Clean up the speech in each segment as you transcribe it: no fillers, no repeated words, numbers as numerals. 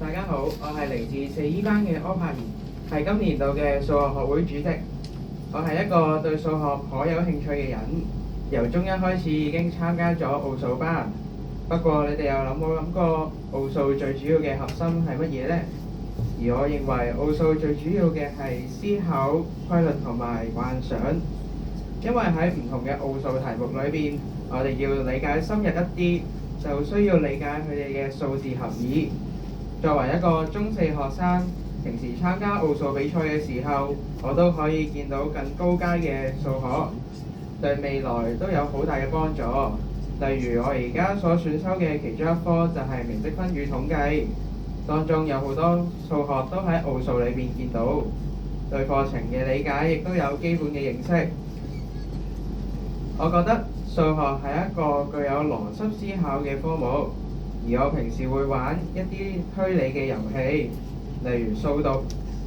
大家好，我係嚟自4E班嘅柯柏賢，係今年度嘅數學學會主席。我係一個對數學頗有興趣嘅人，由中一開始已經參加咗奧數班。不過你哋有冇諗過奧數最主要嘅核心係乜嘢呢？而我認為奧數最主要嘅係思考、規律同埋幻想，因為喺唔同嘅奧數題目裏邊，我哋要理解深入一啲，就需要理解佢哋嘅數字含義。作為一個中四學生，平時參加奧數比賽嘅時候，我都可以見到更高階嘅數學，對未來都有好大嘅幫助。例如我而家所選修嘅其中一科就係微積分與統計，當中有好多數學都喺奧數裏邊見到，對課程嘅理解亦都有基本嘅認識。我覺得數學係一個具有邏輯思考嘅科目。而我平時會玩一啲推理嘅遊戲，例如數獨、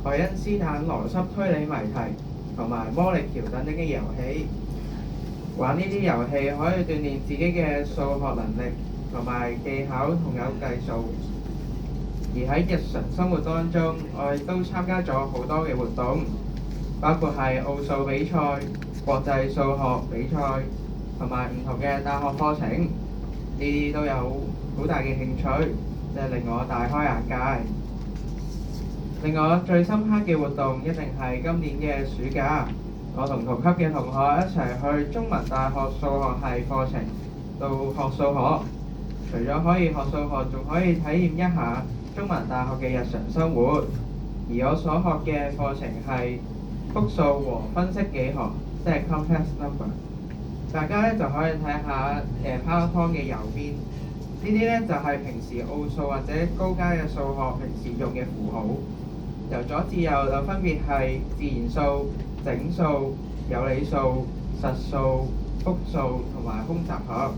愛因斯坦邏輯推理謎題同埋魔力橋等等嘅遊戲。玩呢啲遊戲可以鍛鍊自己嘅數學能力同埋技巧同有計數。而喺日常生活當中，我亦都參加咗好多嘅活動，包括係奧數比賽、國際數學比賽同埋唔同嘅大學課程，呢啲都有好大嘅興趣，即係令我大開眼界。令我最深刻嘅活動一定係今年嘅暑假，我同同級嘅同學一齊去中文大學數學系課程度學數學。除咗可以學數學，仲可以體驗一下中文大學嘅日常生活。而我所學嘅課程係複數和分析幾何，即係 complex number。大家咧就可以睇下PowerPoint 嘅右邊。呢啲咧就係平時奧數或者高階嘅數學平時用嘅符號，由左至右就分別係自然數、整數、有理數、實數、複數同埋空集合。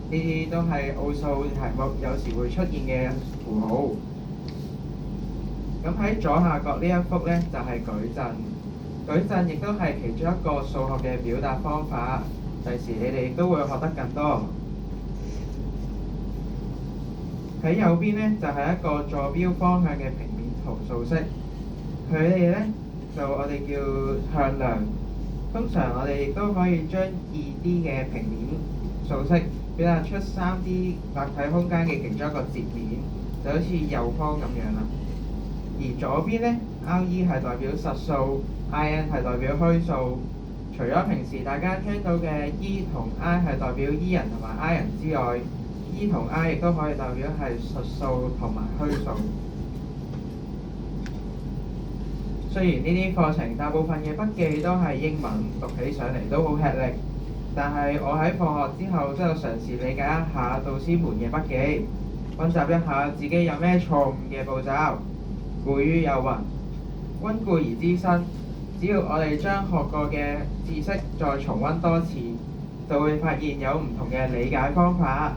呢啲都係奧數題目有時會出現嘅符號。咁喺左下角呢一幅咧就係矩陣，矩陣亦都係其中一個數學嘅表達方法。第時你哋都會學得更多。喺右邊咧就係一個坐標方向嘅平面圖數式，佢哋咧就我哋叫向量。通常我哋亦都可以將 2D 嘅平面數式表達出 3D 立體空間嘅其中一個截面，就好似右方咁樣啦。而左邊咧 RE 係代表實數 ，IN 係代表虛數。除咗平時大家聽到嘅 E 同 I 係代表 E 人同埋 I 人之外，E 同 I 亦都可以代表係實數同埋虛數。雖然呢啲課程大部分嘅筆記都係英文，讀起上嚟都好吃力，但係我喺放學之後都有嘗試理解一下導師們嘅筆記，溫習一下自己有咩錯誤嘅步驟。古語有云：溫故而知新。只要我哋將學過嘅知識再重溫多次，就會發現有唔同嘅理解方法。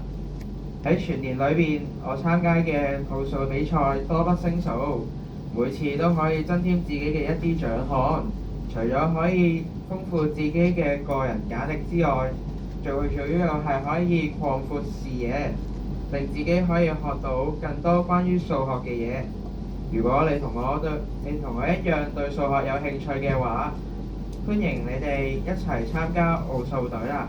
喺全年裏邊，我參加嘅奧數比賽多不勝數，每次都可以增添自己嘅一啲獎項。除咗可以豐富自己嘅個人簡歷之外，最主要係可以擴闊視野，令自己可以學到更多關於數學嘅嘢。如果你同我一樣對數學有興趣嘅話，歡迎你哋一齊參加奧數隊啦！